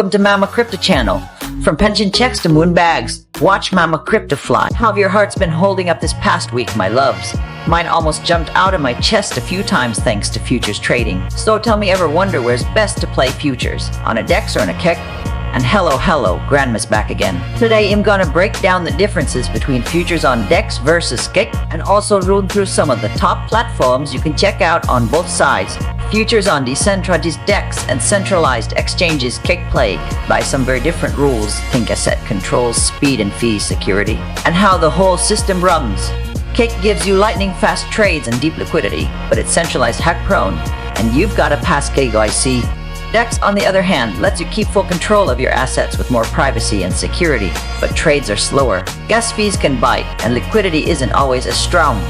Welcome to Mama Crypto channel. From pension checks to moon bags, watch Mama Crypto fly. How have your hearts been holding up this past week, my loves? Mine almost jumped out of my chest a few times thanks to futures trading. So tell me, ever wonder where's best to play futures? On a DEX or on a KuCoin? And hello, Grandma's back again. Today I'm gonna break down the differences between futures on DEX versus KuCoin and also run through some of the top platforms you can check out on both sides. Futures on decentralized DEX and centralized exchanges KuCoin play by some very different rules. Think asset controls, speed and fee security, and how the whole system runs. KuCoin gives you lightning fast trades and deep liquidity, but it's centralized hack prone, and you've got to pass KYC. DEX, on the other hand, lets you keep full control of your assets with more privacy and security, but trades are slower. Gas fees can bite, and liquidity isn't always as strong.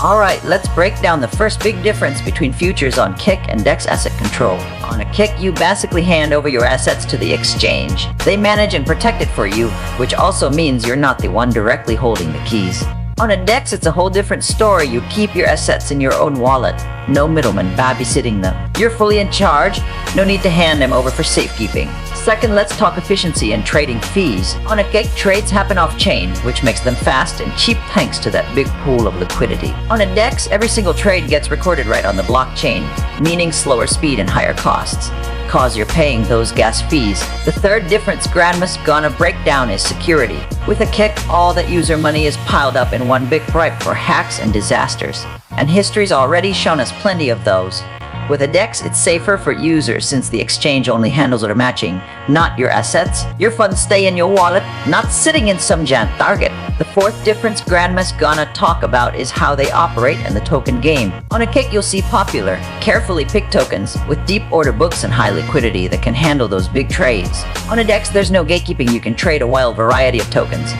Alright, let's break down the first big difference between futures on KuCoin and DEX asset control. On a KuCoin, you basically hand over your assets to the exchange. They manage and protect it for you, which also means you're not the one directly holding the keys. On a DEX, it's a whole different story. You keep your assets in your own wallet. No middleman babysitting them. You're fully in charge. No need to hand them over for safekeeping. Second, let's talk efficiency and trading fees. On a KuCoin, trades happen off-chain, which makes them fast and cheap thanks to that big pool of liquidity. On a DEX, every single trade gets recorded right on the blockchain, meaning slower speed and higher costs, cause you're paying those gas fees. The third difference Grandma's gonna break down is security. With a KuCoin, all that user money is piled up in one big bribe for hacks and disasters. And history's already shown us plenty of those. With a DEX, it's safer for users since the exchange only handles order matching, not your assets. Your funds stay in your wallet, not sitting in some giant target. The fourth difference Grandma's gonna talk about is how they operate in the token game. On a KuCoin, you'll see popular, carefully picked tokens with deep order books and high liquidity that can handle those big trades. On a DEX, there's no gatekeeping. You can trade a wild variety of tokens.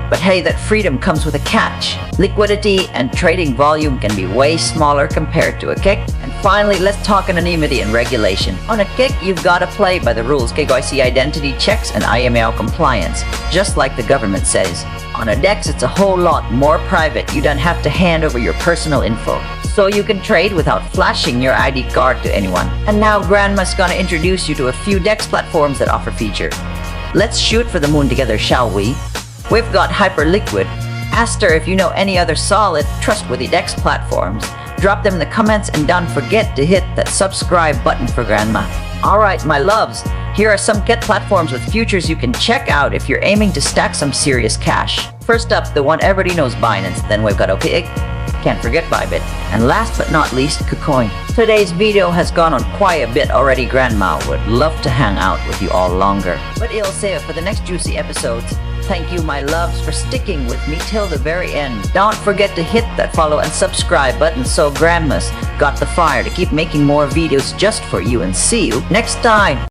But hey, that freedom comes with a catch. Liquidity and trading volume can be way smaller compared to a KuCoin. And finally, let's talk anonymity and regulation. On a KuCoin, you've got to play by the rules, KYC identity checks and IML compliance, just like the government says. On a DEX, it's a whole lot more private. You don't have to hand over your personal info, so you can trade without flashing your ID card to anyone. And now Grandma's gonna introduce you to a few DEX platforms that offer feature. Let's shoot for the moon together, shall we? We've got Hyperliquid, Aster. If you know any other solid, trustworthy DEX platforms, drop them in the comments and don't forget to hit that subscribe button for Grandma. Alright, my loves, here are some KuCoin platforms with futures you can check out if you're aiming to stack some serious cash. First up, the one everybody knows, Binance. Then we've got OKX, can't forget Bybit, and last but not least, KuCoin. Today's video has gone on quite a bit already. Grandma would love to hang out with you all longer, but it'll save it for the next juicy episodes. Thank you, my loves, for sticking with me till the very end. Don't forget to hit that follow and subscribe button so Grandma's got the fire to keep making more videos just for you, and see you next time.